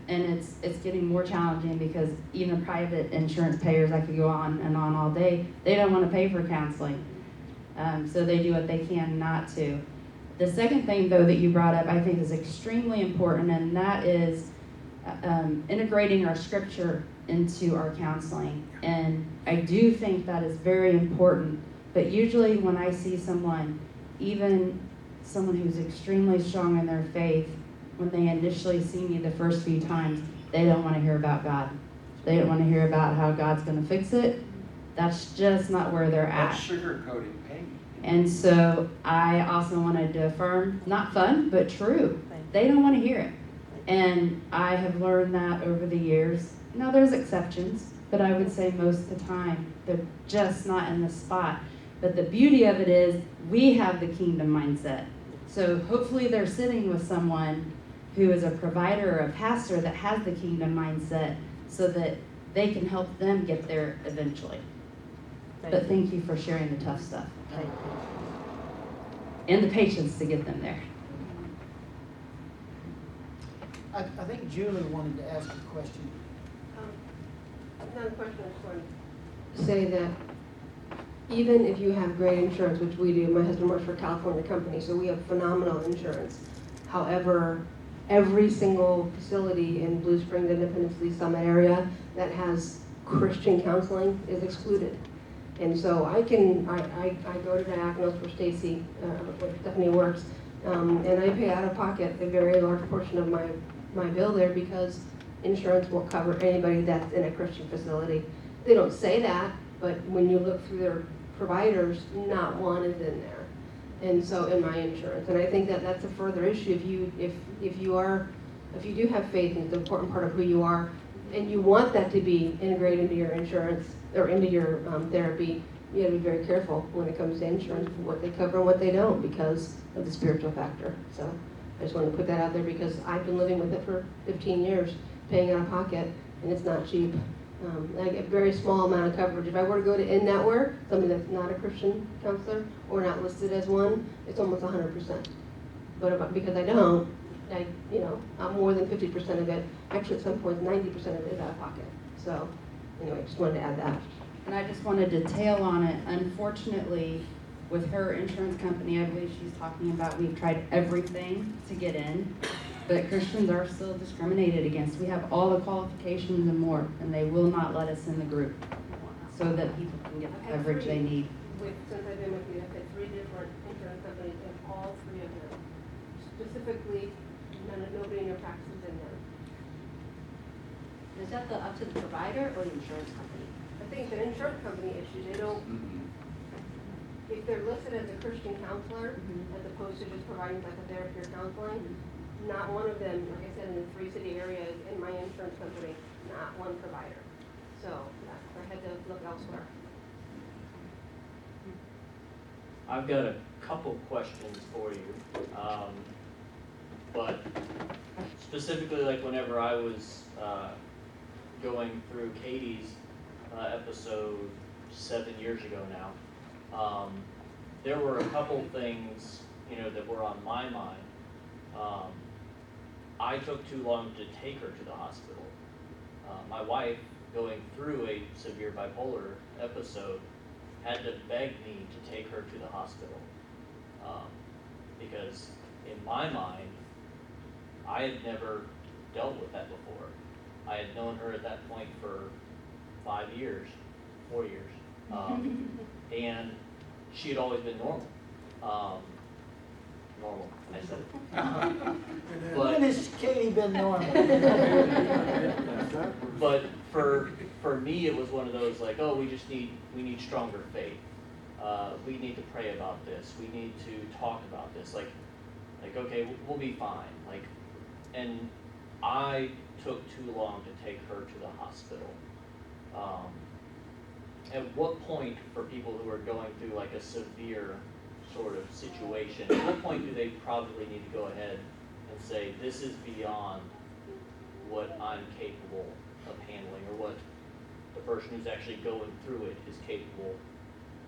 And it's getting more challenging because even private insurance payers, I could go on and on all day, they don't want to pay for counseling. So they do what they can not to. The second thing, though, that you brought up, I think is extremely important, and that is integrating our scripture into our counseling. And I do think that is very important, but usually when I see someone, even someone who's extremely strong in their faith, when they initially see me the first few times, they don't want to hear about God. They don't want to hear about how God's going to fix it. That's just not where they're at. That's sugarcoating pain. And so I also wanted to affirm, not fun, but true. They don't want to hear it. And I have learned that over the years. Now there's exceptions, but I would say most of the time they're just not in the spot. But the beauty of it is we have the kingdom mindset. So hopefully they're sitting with someone who is a provider or a pastor that has the kingdom mindset so that they can help them get there eventually. But thank you for sharing the tough stuff. And the patience to get them there. I think Julie wanted to ask a question. Another question I just wanted to say that even if you have great insurance, which we do, my husband works for a California company, so we have phenomenal insurance. However, every single facility in Blue Springs, Independence, Lee Summit area that has Christian counseling is excluded. And so I go to Diakonos where where Stephanie works, and I pay out of pocket a very large portion of my bill there because insurance won't cover anybody that's in a Christian facility. They don't say that, but when you look through their providers, not one is in there. And so in my insurance, and I think that that's a further issue. If you do have faith, and it's an important part of who you are, and you want that to be integrated into your insurance or into your therapy, you got to be very careful when it comes to insurance, what they cover and what they don't, because of the spiritual factor. So I just wanted to put that out there because I've been living with it for 15 years, paying out of pocket, and it's not cheap. I get a very small amount of coverage. If I were to go to in-network, somebody that's not a Christian counselor or not listed as one, it's almost 100%. But because I don't, I'm more than 50% of it. Actually, at some points, 90% of it is out of pocket. So, anyway, just wanted to add that. And I just wanted to tail on it. Unfortunately, with her insurance company, I believe she's talking about we've tried everything to get in, but Christians are still discriminated against. We have all the qualifications and more, and they will not let us in the group so that people can get the coverage they need. Since I've been with you, I've had 3 different insurance companies, and all 3 of them, specifically, nobody in your practice is in there. Is that up to the provider or the insurance company? I think it's an insurance company issue. They don't, if they're listed as a Christian counselor, as opposed to just providing like a therapy or counseling, not one of them, like I said, in the 3 city areas in my insurance company, not one provider. So I had to look elsewhere. I've got a couple questions for you, but specifically like whenever I was going through Katie's episode 7 years ago now, there were a couple things that were on my mind. I took too long to take her to the hospital. My wife, going through a severe bipolar episode, had to beg me to take her to the hospital because in my mind, I had never dealt with that before. I had known her at that point for 4 years, and she had always been normal. Normal, I said it. When has Katie been normal? But for me, it was one of those like, oh, we need stronger faith. We need to pray about this. We need to talk about this. Like okay, we'll be fine. And I took too long to take her to the hospital. At what point, for people who are going through like a severe sort of situation, at what point do they probably need to go ahead and say, this is beyond what I'm capable of handling, or what the person who's actually going through it is capable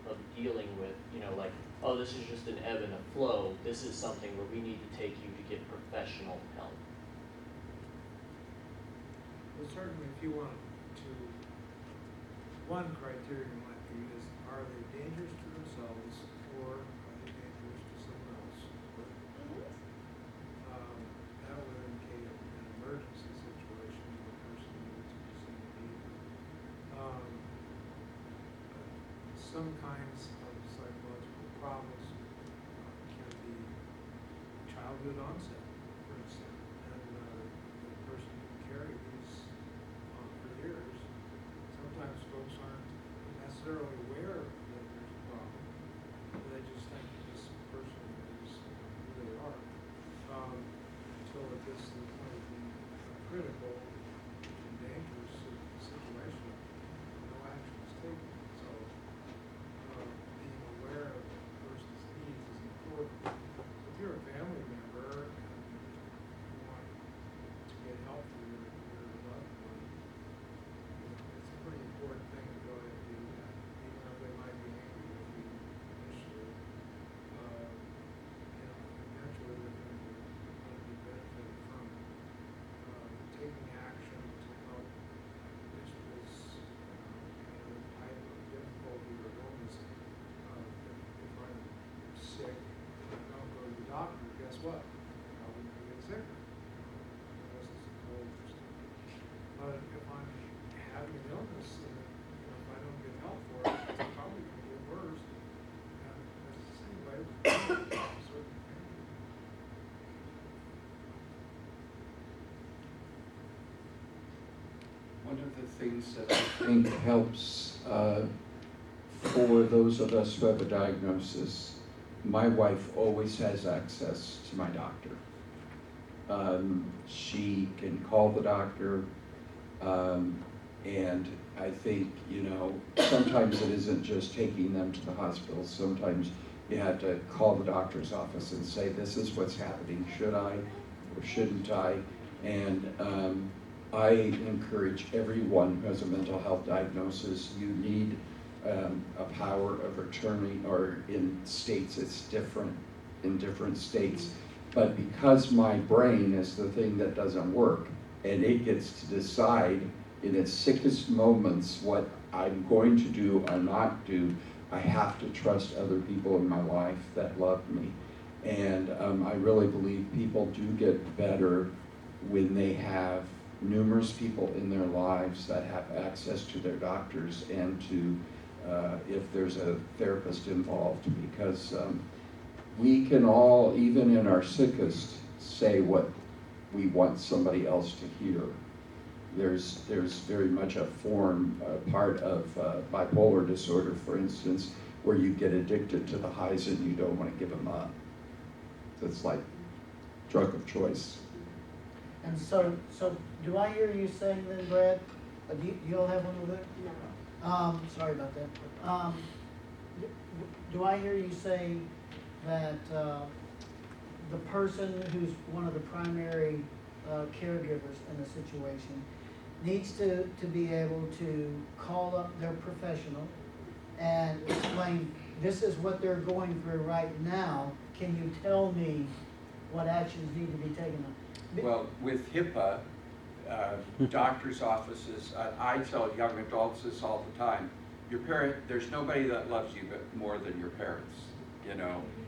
of dealing with, like, oh, this is just an ebb and a flow. This is something where we need to take you to get professional help. Well, certainly if you want to, one criterion might be is, are they dangerous to themselves or are they dangerous to someone else? That would indicate an emergency situation where a person needs to be seen immediately. Some kinds of psychological problems can be childhood onset, for instance, and the person can carry these on for years. Sometimes folks aren't necessarily aware that there's a problem, they just think that this person is who they are, until it gets to the point of being critical and dangerous situation, no action is taken. So, being aware of the person's needs is important. If you're a family member and you want to get help for your loved one, it's a pretty important thing to go ahead and do that, even though they might be angry with you initially. Eventually they're going to be benefited from taking action to help reach this kind of type of difficulty or illness. If I'm sick and I don't go to the doctor, guess what? I'm probably going to get sicker. Unless it's a cold or something. But if I'm having an illness and if I don't get help for it, it's probably going to get worse. And that's the same way with certain family. One of the things that I think helps for those of us who have a diagnosis, my wife always has access to my doctor. She can call the doctor, and I think, sometimes it isn't just taking them to the hospital. Sometimes you have to call the doctor's office and say, this is what's happening. Should I or shouldn't I? And I encourage everyone who has a mental health diagnosis, you need a power of attorney, or in states it's different in different states. But because my brain is the thing that doesn't work, and it gets to decide in its sickest moments what I'm going to do or not do, I have to trust other people in my life that love me. And I really believe people do get better when they have numerous people in their lives that have access to their doctors and to, if there's a therapist involved, because we can all, even in our sickest, say what we want somebody else to hear. There's very much a part of bipolar disorder, for instance, where you get addicted to the highs and you don't want to give them up. So it's like drug of choice. And so do I hear you saying then, Brad, you all have one with it? No. Sorry about that. Do I hear you say that the person who's one of the primary caregivers in the situation needs to be able to call up their professional and explain, this is what they're going through right now, can you tell me what actions need to be taken? Well, with HIPAA, doctor's offices, I tell young adults this all the time, there's nobody that loves you more than your parents,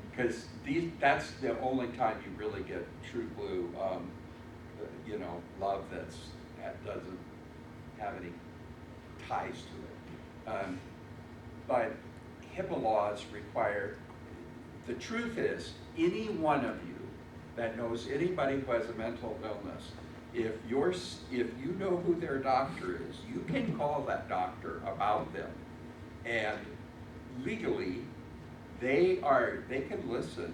because that's the only time you really get true blue, love that doesn't have any ties to it. But HIPAA laws require, the truth is, any one of you that knows anybody who has a mental illness, if you know who their doctor is, you can call that doctor about them, and legally, they can listen.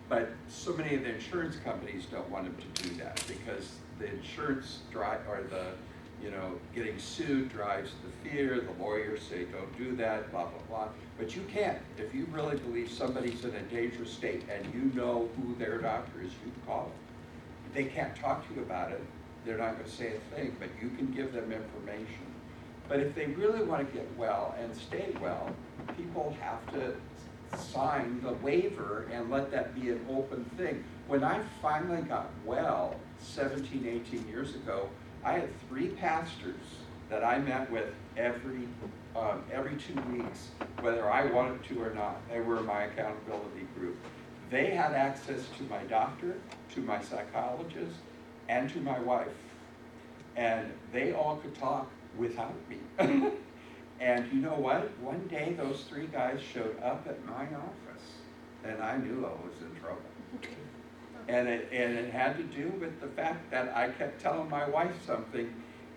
But so many of the insurance companies don't want them to do that, because the insurance getting sued drives the fear. The lawyers say don't do that, blah blah blah. But you can. If you really believe somebody's in a dangerous state and you know who their doctor is, you can call them. They can't talk to you about it. They're not going to say a thing, but you can give them information. But if they really want to get well and stay well, people have to sign the waiver and let that be an open thing. When I finally got well 17, 18 years ago, I had 3 pastors that I met with every 2 weeks, whether I wanted to or not. They were my accountability group. They had access to my doctor, to my psychologist, and to my wife. And they all could talk without me. And you know what? One day those 3 guys showed up at my office, and I knew I was in trouble. And it had to do with the fact that I kept telling my wife something,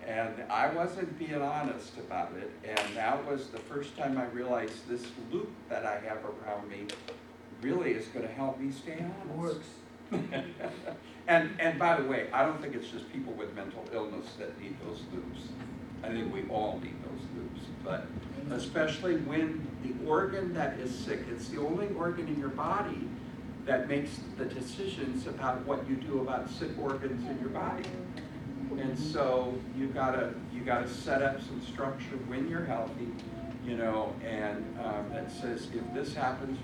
and I wasn't being honest about it. And that was the first time I realized this loop that I have around me really is going to help me stay honest. Works. And by the way, I don't think it's just people with mental illness that need those loops. I think we all need those loops, but especially when the organ that is sick, it's the only organ in your body that makes the decisions about what you do about sick organs in your body. And so you gotta set up some structure when you're healthy, you know, and that says if this happens,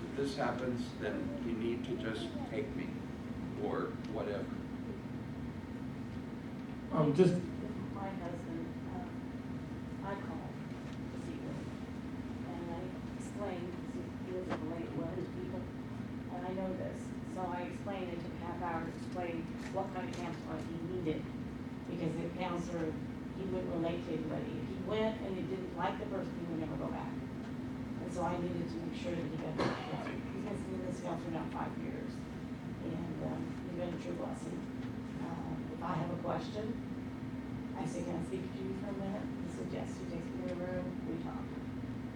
then you need to just take me or whatever. Just My husband, I called to see him, and I explained, he was a late one people, and I know this, so I explained, it took a half hour to explain what kind of counselor he needed, because the counselor, he wouldn't relate to anybody. If he went and he didn't like the person, he would never go back. And so I needed to make sure that he got the counselor. He's been seeing this counselor now 5 years, and he's been a true blessing. If I have a question, I say, can I speak to you for a minute? He said, yes. He takes me to the room, we talk.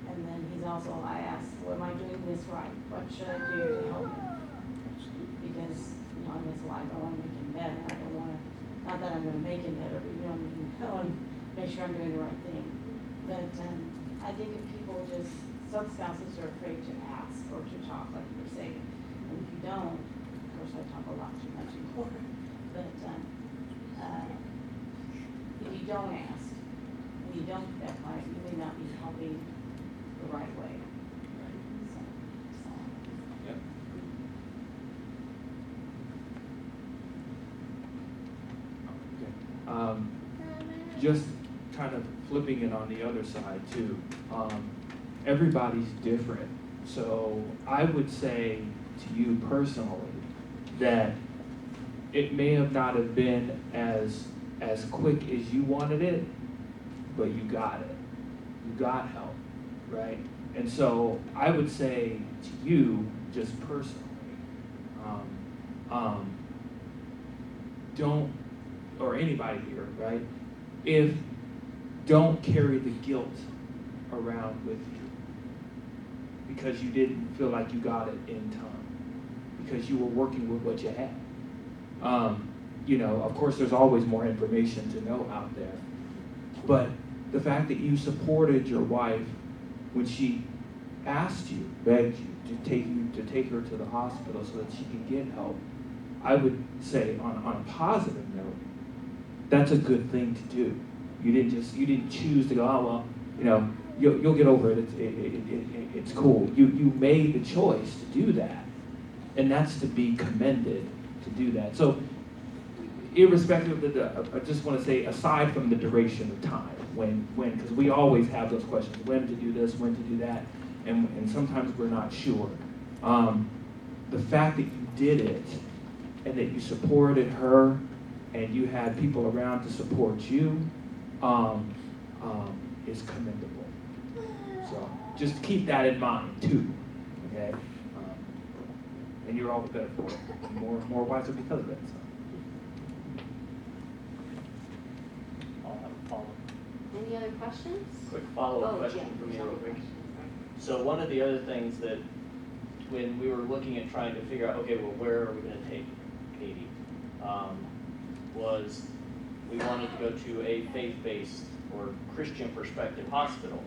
And then he's also, I asked, well, am I doing this right? What should I do to help him? Because, you know, in his life, I want to make him better. I don't want to, not that I'm going to make him better, but you know, I want to make sure I'm doing the right thing. But I think if people just, some spouses are afraid to ask or to talk, like you were saying. And if you don't, of course, I talk a lot too much anymore. But if you don't ask, and you don't get that client, you may not be helping the right way. So. Yep. just kind of flipping it on the other side too. Everybody's different. So I would say to you personally that it may have not have been as quick as you wanted it, but you got it. You got help, right? And so I would say to you, just personally, don't, or anybody here, right? Don't carry the guilt around with you because you didn't feel like you got it in time, because you were working with what you had. Of course, there's always more information to know out there, but the fact that you supported your wife when she asked you, begged you to take her to the hospital so that she could get help, I would say on a positive note, that's a good thing to do. You didn't choose to go, oh well, you'll get over it. It's cool. You made the choice to do that, and that's to be commended to do that. So, irrespective of I just want to say, aside from the duration of time, when because we always have those questions, when to do this, when to do that, and sometimes we're not sure. The fact that you did it and that you supported her and you had people around to support you is commendable. So just keep that in mind too, okay? And you're all the better for it. More wiser because of it. So. I'll have a follow-up. Any other questions? Quick follow-up Oh, question yeah. from you real quick. So one of the other things that when we were looking at trying to figure out, okay, well, where are we going to take Katie, was we wanted to go to a faith-based or Christian perspective hospital,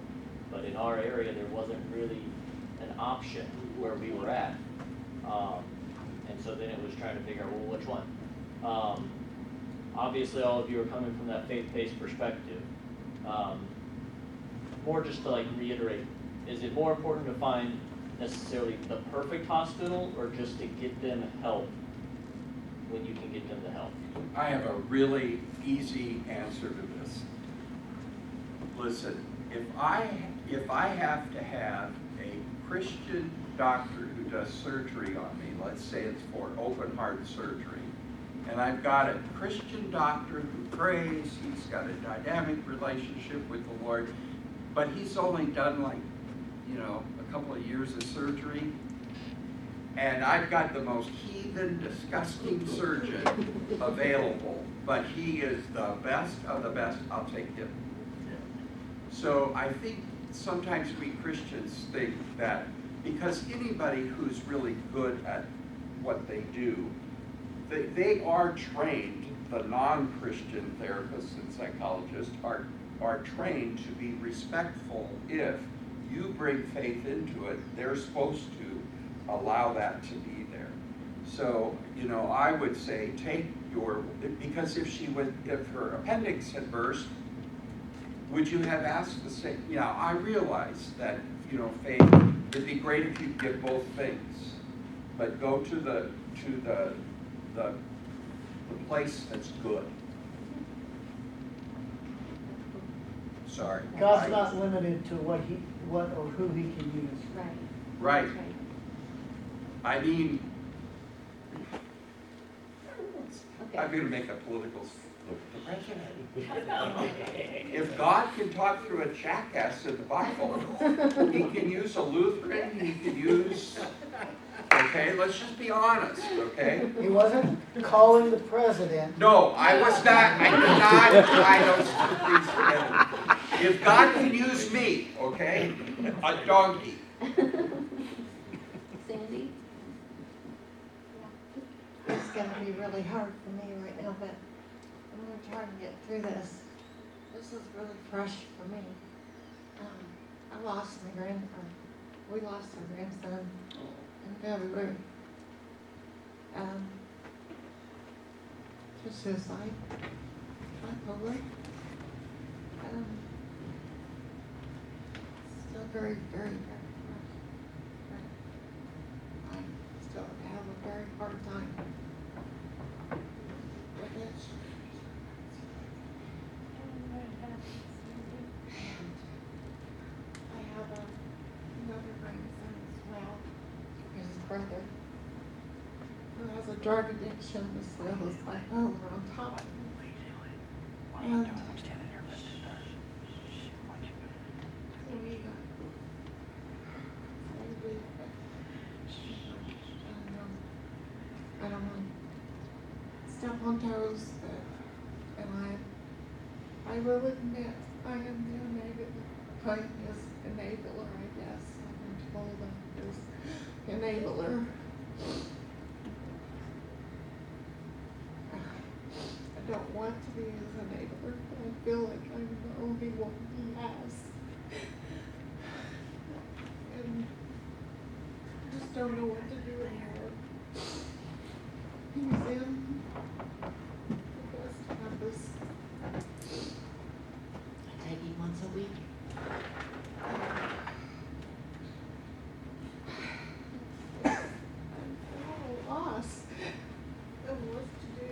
but in our area there wasn't really an option where we were at, and so then it was trying to figure out, well, which one? Obviously, all of you are coming from that faith-based perspective. More just to like reiterate, is it more important to find necessarily the perfect hospital, or just to get them help when you can get them the help? I have a really easy answer to this. Listen, if I have to have a Christian doctor who does surgery on me, let's say it's for open heart surgery, and I've got a Christian doctor who prays, he's got a dynamic relationship with the Lord, but he's only done like, a couple of years of surgery, and I've got the most heathen, disgusting surgeon available, but he is the best of the best, I'll take him. So I think sometimes we Christians think that because anybody who's really good at what they do, they are trained, the non-Christian therapists and psychologists are trained to be respectful. If you bring faith into it, they're supposed to allow that to be there. So, I would say because if her appendix had burst, would you have asked the same? Yeah, I realize that, faith, it'd be great if you could get both things, but go to the place that's good. Sorry. God's not limited to what or who he can use. Right. Right. I mean, I'm Okay. gonna make a political, the president. If God can talk through a jackass in the Bible, he can use a Lutheran, he can use, okay, let's just be honest, okay? He wasn't calling the president. No, I was not, I did not tie those two things together. If God can use me, okay, a donkey. Sandy? It's gonna be really hard for me right now, but I'm gonna try to get through this. This is really fresh for me. I lost my grandson. We lost our grandson in February. To suicide. Bipolar. Still very, very, very fresh. I still have a very hard time with it. I have another grandson as well, his brother, who has a drug addiction as well as bipolar on top of it. And so I don't want to step on toes, and I will admit I am the enabler. I is enabler, I guess. I've been told I is enabler. I don't want to be his enabler, but I feel like I'm the only one he has. And I just don't know what to do anymore. He's in the best campus. I take him once a week. I'm at a loss of what to do.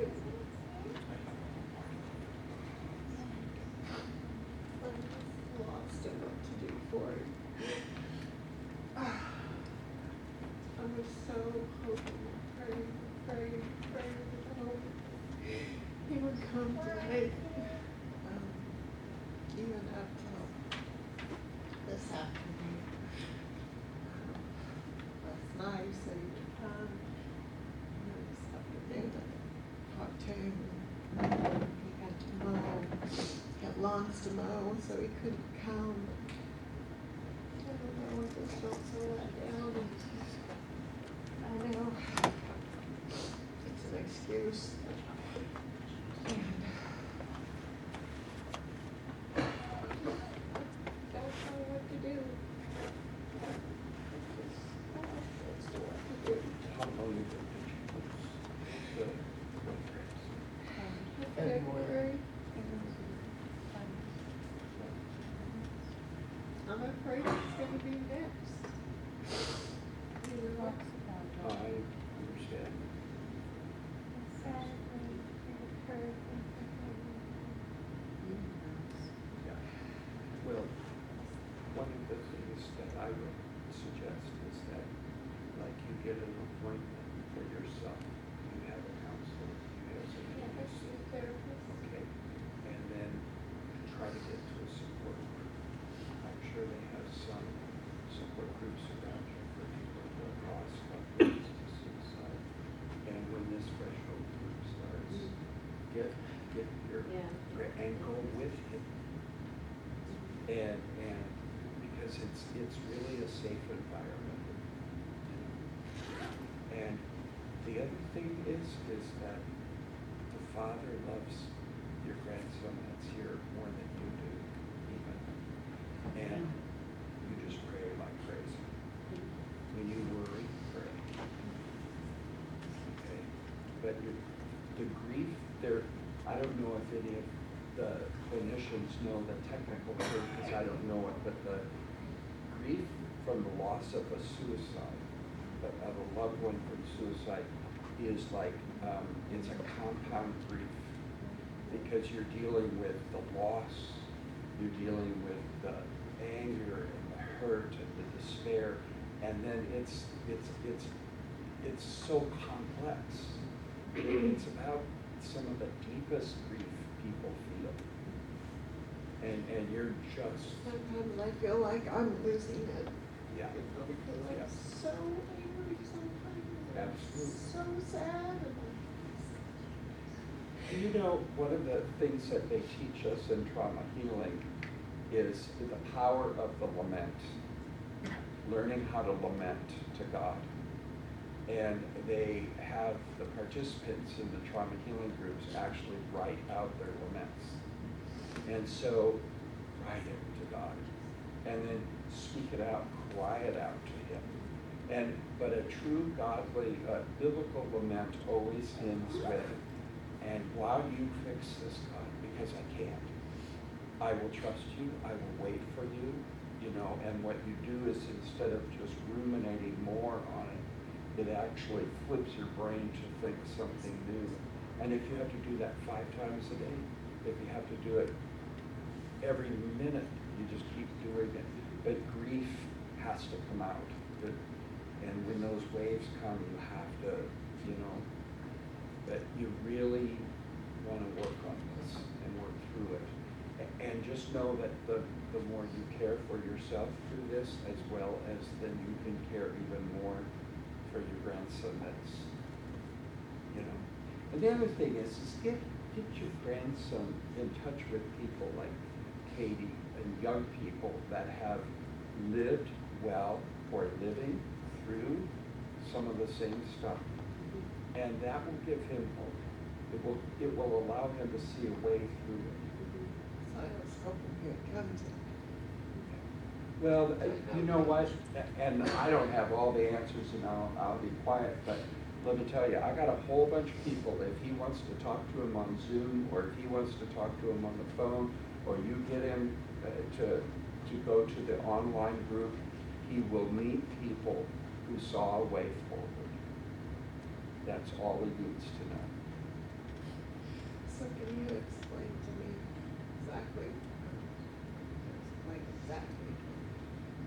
I'm just lost in what to do for him. I was so hoping, praying and hoping he would come tonight. Even up till this afternoon. Last night he said he would come. And this afternoon I talked to him. He had to mow, he had lawns to mow, so he couldn't come. I don't know, I just felt so let down. I know it's an excuse. And don't know what to do. Just don't know what to do. February. I'm afraid it's gonna be next. I understand. Yeah. Well, one of the things that I would suggest is that, like, you get an appointment for yourself, you have a counselor, you have somebody. Okay, and then try to get to a support group. I'm sure they have some support groups around you for people who are lost from to suicide. And when this threshold group starts, get your and go with him. And because it's really a safe environment. And the other thing is that the father loves your grandson that's here more than you do, even. And you just pray like crazy. When you worry, pray. Okay? But the grief there, I don't know if any of the clinicians know the technical term, because I don't know it, but the grief from the loss of a suicide, of a loved one from suicide, is like, it's a compound grief, because you're dealing with the loss, you're dealing with the anger and the hurt and the despair, and then it's so complex. It's about some of the deepest grief people feel. And you're just, Sometimes I feel like I'm losing it. yeah, Because Yeah. I'm so angry sometimes. and I'm Absolutely. So sad. You know, one of the things that they teach us in trauma healing is the power of the lament, learning how to lament to God. And they have the participants in the trauma healing groups actually write out their laments. And so, write it to God. And then speak it out, cry it out to Him. But a true godly, biblical lament always ends with, and while you fix this, God, because I can't, I will trust you, I will wait for you, and what you do is, instead of just ruminating more on it, it actually flips your brain to think something new. And if you have to do that 5 times a day, if you have to do it every minute, you just keep doing it. But grief has to come out. And when those waves come, you have to, but you really want to work on this and work through it. And just know that the more you care for yourself through this, as well as then you can care even more for your grandson that's, And the other thing is get your grandson in touch with people like Katie and young people that have lived well or living through some of the same stuff. And that will give him hope. It will allow him to see a way through it. So I was hoping you'd come to. Well, you know what, and I don't have all the answers, and I'll be quiet, but let me tell you, I got a whole bunch of people. If he wants to talk to him on Zoom, or if he wants to talk to him on the phone, or you get him to go to the online group, he will meet people who saw a way forward. That's all he needs to know. So can you explain to me exactly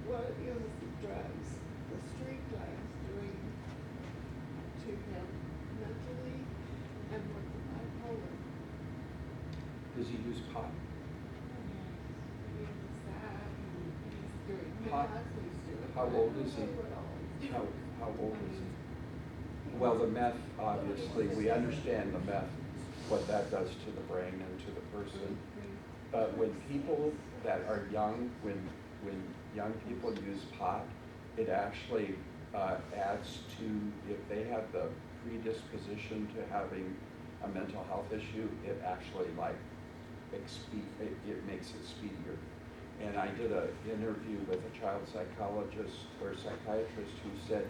what it is the drugs, the street drugs doing to him mentally, and with the bipolar? Does he use pot? He's sad, he's doing Pot? meth, he's doing. How old is he? what all he's How doing. old is he? Well, the meth, obviously, we understand the meth, what that does to the brain and to the person. But when people that are young, when young people use pot, it actually adds to, if they have the predisposition to having a mental health issue, it actually it makes it speedier. And I did an interview with a child psychologist or psychiatrist who said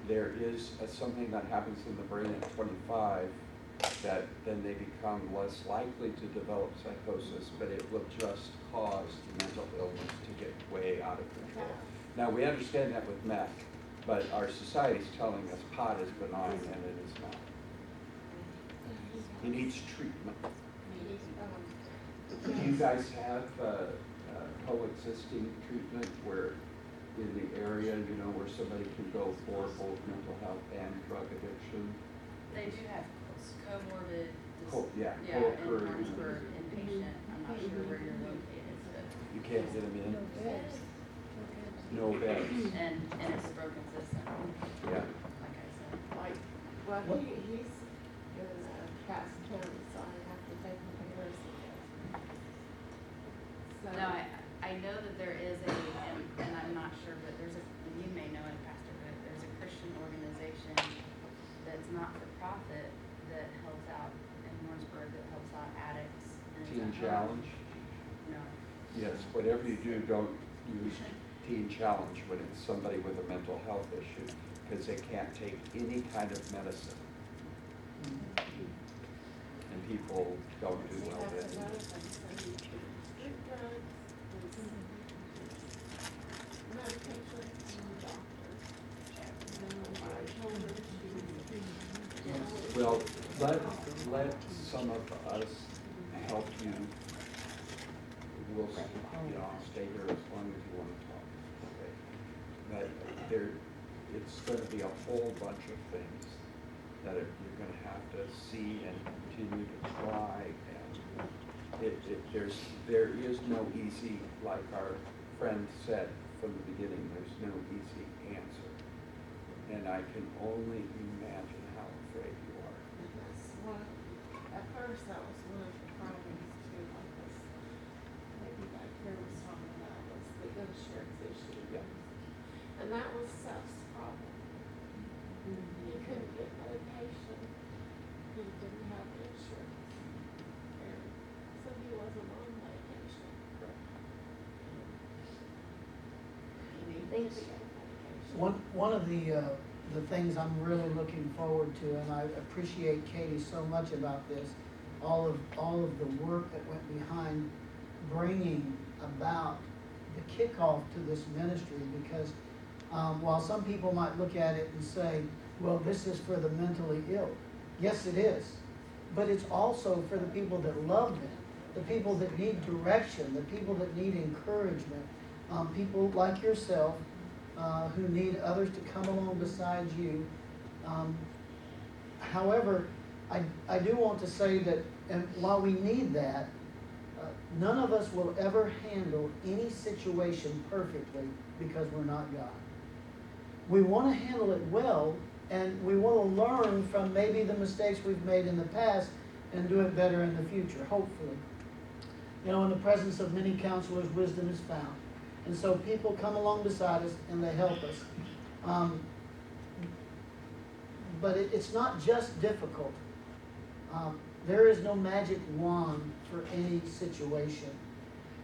there is something that happens in the brain at 25 that then they become less likely to develop psychosis, but it will just cause the mental illness to get way out of control. Now, we understand that with meth, But our society's telling us pot is benign, and it is not. He needs treatment. Do you guys have coexisting treatment where in the area, where somebody can go for both mental health and drug addiction? They do have comorbid, Yeah, yeah, in co-occurring. Orangeburg inpatient, I'm not sure where you're located, You can't get them in? No beds. and it's a broken system, Yeah. like I said. Like, well, he's in Cass County, so I have to take him to nursing. So. No, I know that there is and I'm not sure, but and you may know it, Pastor, but there's a Christian organization that's not for profit that helps out in Warrensburg, that helps out addicts. and Teen homes. Challenge? No. Yes, whatever you do, don't use Teen Challenge when it's somebody with a mental health issue, because they can't take any kind of medicine. And people don't do well with it. Well, let some of us help you. We'll, I'll stay here as long as you want to talk, okay? But it's gonna be a whole bunch of things that you're gonna have to see and continue to try, and there is no easy, like our friend said from the beginning, there's no easy answer. And I can only imagine how afraid you are. At first, that was one of the problems too, like this, maybe like Karen was talking about, was the insurance issue. Yeah. And that was Seth's problem. He couldn't get medication, he didn't have insurance. And so he wasn't on medication. He needed to be on medication. One of the things I'm really looking forward to, and I appreciate Katie so much about this, all of the work that went behind bringing about the kickoff to this ministry, because while some people might look at it and say, well, this is for the mentally ill. Yes, it is. But it's also for the people that love them, the people that need direction, the people that need encouragement, people like yourself who need others to come along beside you. However, I do want to say that, and while we need that, none of us will ever handle any situation perfectly because we're not God. We want to handle it well, and we want to learn from maybe the mistakes we've made in the past and do it better in the future, hopefully. In the presence of many counselors, wisdom is found. And so people come along beside us and they help us. But it's not just difficult. There is no magic wand for any situation.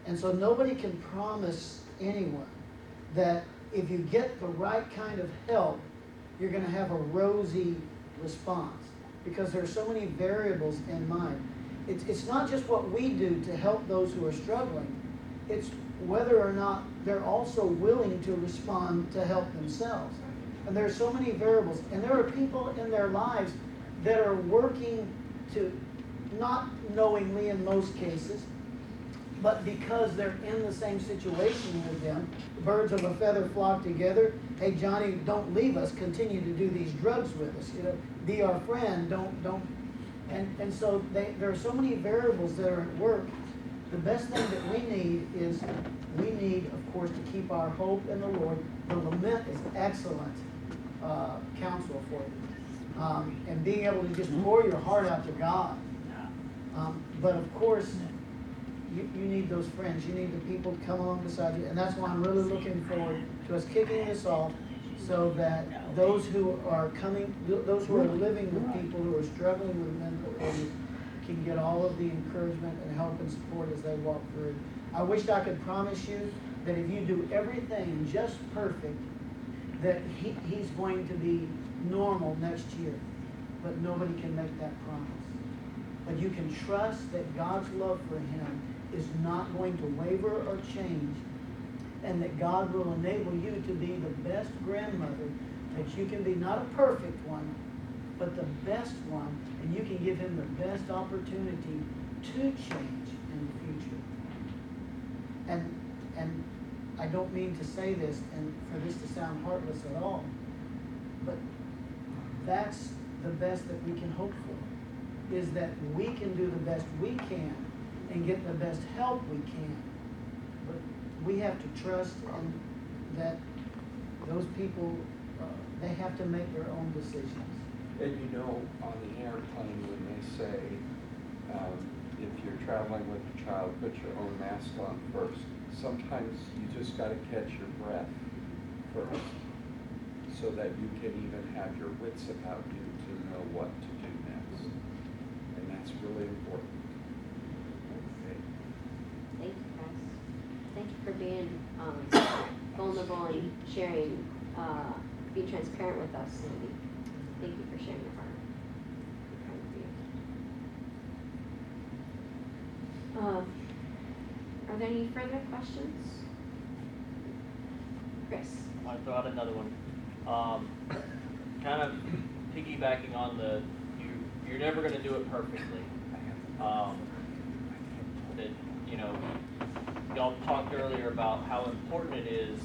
And so nobody can promise anyone that if you get the right kind of help, you're going to have a rosy response, because there are so many variables in mind. It's not just what we do to help those who are struggling. It's whether or not they're also willing to respond to help themselves. And there are so many variables. And there are people in their lives that are working to, not knowingly in most cases, but because they're in the same situation with them. Birds of a feather flock together. Hey, Johnny, don't leave us. Continue to do these drugs with us. Be our friend. Don't. And so there are so many variables that are at work. The best thing that we need, of course, to keep our hope in the Lord. The lament is excellent counsel for you. And being able to just pour your heart out to God. But of course, you need those friends. You need the people to come along beside you. And that's why I'm really looking forward to us kicking this off, so that those who are living with people who are struggling with mental illness can get all of the encouragement and help and support as they walk through. I wish I could promise you that if you do everything just perfect, that he's going to be normal next year. But nobody can make that promise. But you can trust that God's love for him is not going to waver or change, and that God will enable you to be the best grandmother that you can be not a perfect one, but the best one, and you can give him the best opportunity to change in the future. And I don't mean to say this and for this to sound heartless at all, but that's the best that we can hope for, is that we can do the best we can and get the best help we can. But we have to trust in that those people, they have to make their own decisions. And you know, on the airplane, when they say, if you're traveling with a child, put your own mask on first. Sometimes you just gotta catch your breath first, so that you can even have your wits about you to know what to do next. And that's really important. Okay. Thank you, Chris. Thank you for being vulnerable and sharing, being transparent with us, Cindy. Thank you for sharing your heart. We're proud of you. Are there any further questions? Chris? I want to throw out another one. Kind of piggybacking on you're never going to do it perfectly. That, you know, y'all talked earlier about how important it is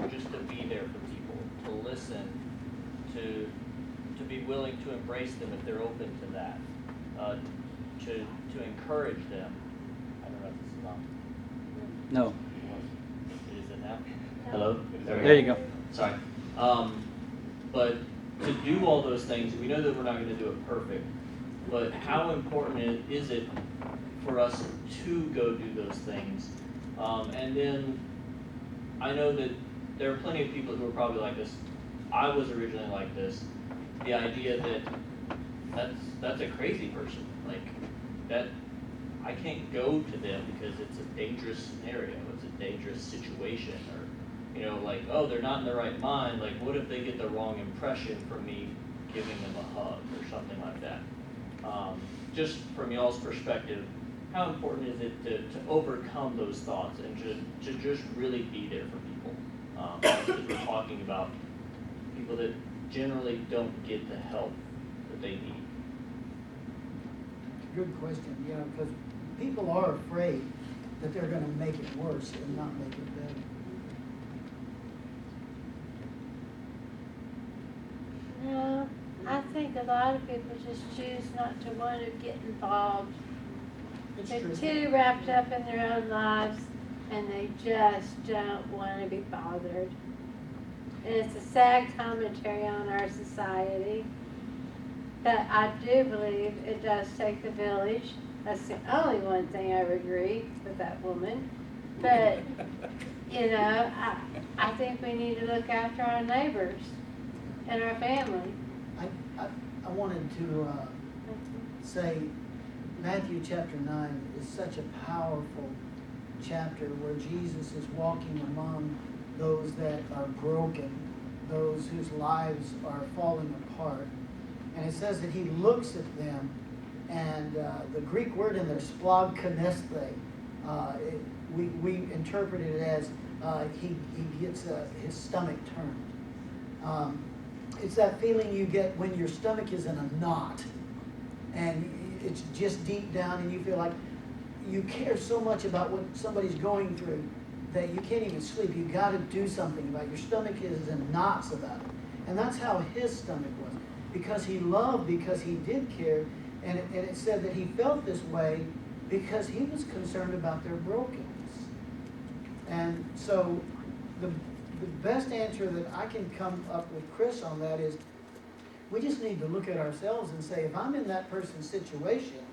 just to be there for people, to listen, to be willing to embrace them if they're open to that, to encourage them. I don't know if this is on. No. Is it now? Hello? There you go. Sorry. But to do all those things, we know that we're not going to do it perfect, but how important is it for us to go do those things? And then I know that there are plenty of people who are probably like this. I was originally like this. The idea that that's a crazy person. Like that, I can't go to them because it's a dangerous scenario. It's a dangerous situation, or, you know, like, oh, they're not in their right mind. Like, what if they get the wrong impression from me giving them a hug or something like that? Just from y'all's perspective, how important is it to overcome those thoughts and to just really be there for people? Because we're talking about people that generally don't get the help that they need. Good question, you know, because people are afraid that they're gonna make it worse and not make it better. No, I think a lot of people just choose not to want to get involved. It's They're true. too wrapped up in their own lives and they just don't want to be bothered. And it's a sad commentary on our society. But I do believe it does take the village. That's the only one thing I would agree with that woman. But, you know, I think we need to look after our neighbors and our family. I wanted to say Matthew chapter 9 is such a powerful chapter where Jesus is walking among those that are broken, those whose lives are falling apart. And it says that he looks at them, and the Greek word in there, splagkanesthe, we interpret it as he gets his stomach turned. It's that feeling you get when your stomach is in a knot, and it's just deep down, and you feel like you care so much about what somebody's going through that you can't even sleep. You got to do something about it. Your stomach is in knots about it. And that's how his stomach was. Because he loved, because he did care, and it said that he felt this way because he was concerned about their brokenness. And so the best answer that I can come up with Chris on that is we just need to look at ourselves and say, if I'm in that person's situation,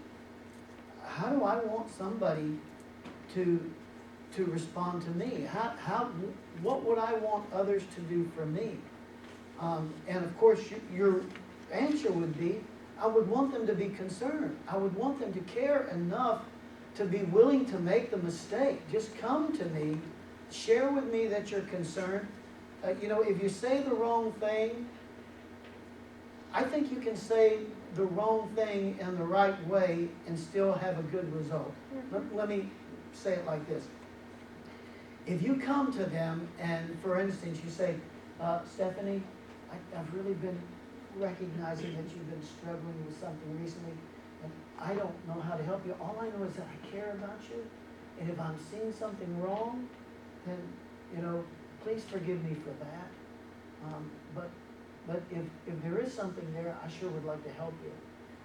how do I want somebody to respond to me? What would I want others to do for me? And of course, your answer would be, I would want them to be concerned. I would want them to care enough to be willing to make the mistake. Just come to me, share with me that you're concerned. You know, if you say the wrong thing, I think you can say the wrong thing in the right way and still have a good result. Let me say it like this. If you come to them and, for instance, you say, Stephanie, I've really been recognizing that you've been struggling with something recently, and I don't know how to help you. All I know is that I care about you, and if I'm seeing something wrong, then, you know, please forgive me for that. But if there is something there, I sure would like to help you.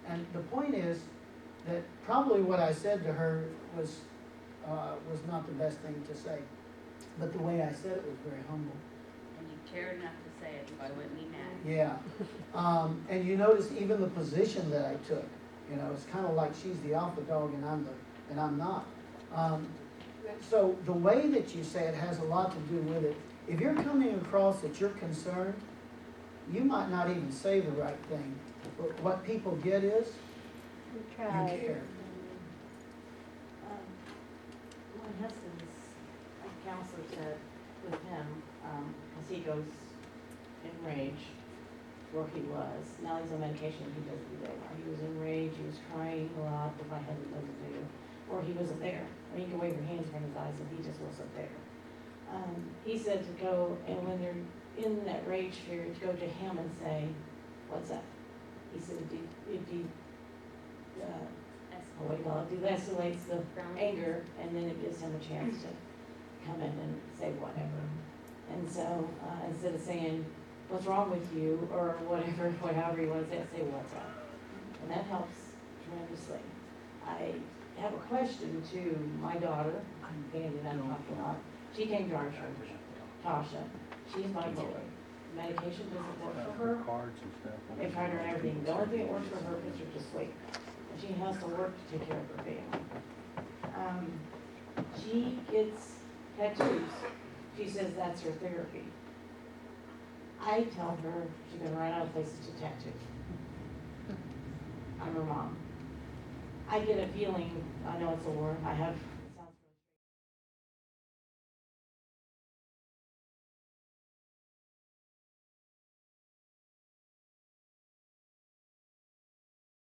And the point is that probably what I said to her was not the best thing to say, but the way I said it was very humble. And you cared enough to say it, so I wouldn't be mad. Yeah, and you notice even the position that I took, you know, it's kind of like she's the alpha dog and I'm not. So the way that you say it has a lot to do with it. If you're coming across that you're concerned, you might not even say the right thing, but what people get is, We you tried. care. My husband's counselor said with him, cause he goes in rage where he was. Now he's on medication, he doesn't do that anymore. He was in rage, he was crying a lot, if I hadn't done it, or he wasn't there. Or you can wave your hands from his eyes and he just wasn't there. He said to go, and when they're in that rage period, to go to him and say, what's up? He said, what do you call it, de-escalates the anger, and then it gives him a chance to come in and say whatever. And so, instead of saying, what's wrong with you, or whatever, however you want to say what's up. And that helps tremendously. I have a question to my daughter, I'm Candy, I'm talking about. She came to our church, Tasha. She's bipolar. Medication doesn't work for her. Cards and stuff. They tried her and everything. The only thing that works for her is her to sleep. And she has to work to take care of her family. She gets tattoos. She says that's her therapy. I tell her she's gonna run out of places to tattoo. I'm her mom. I get a feeling, I know it's a war, I have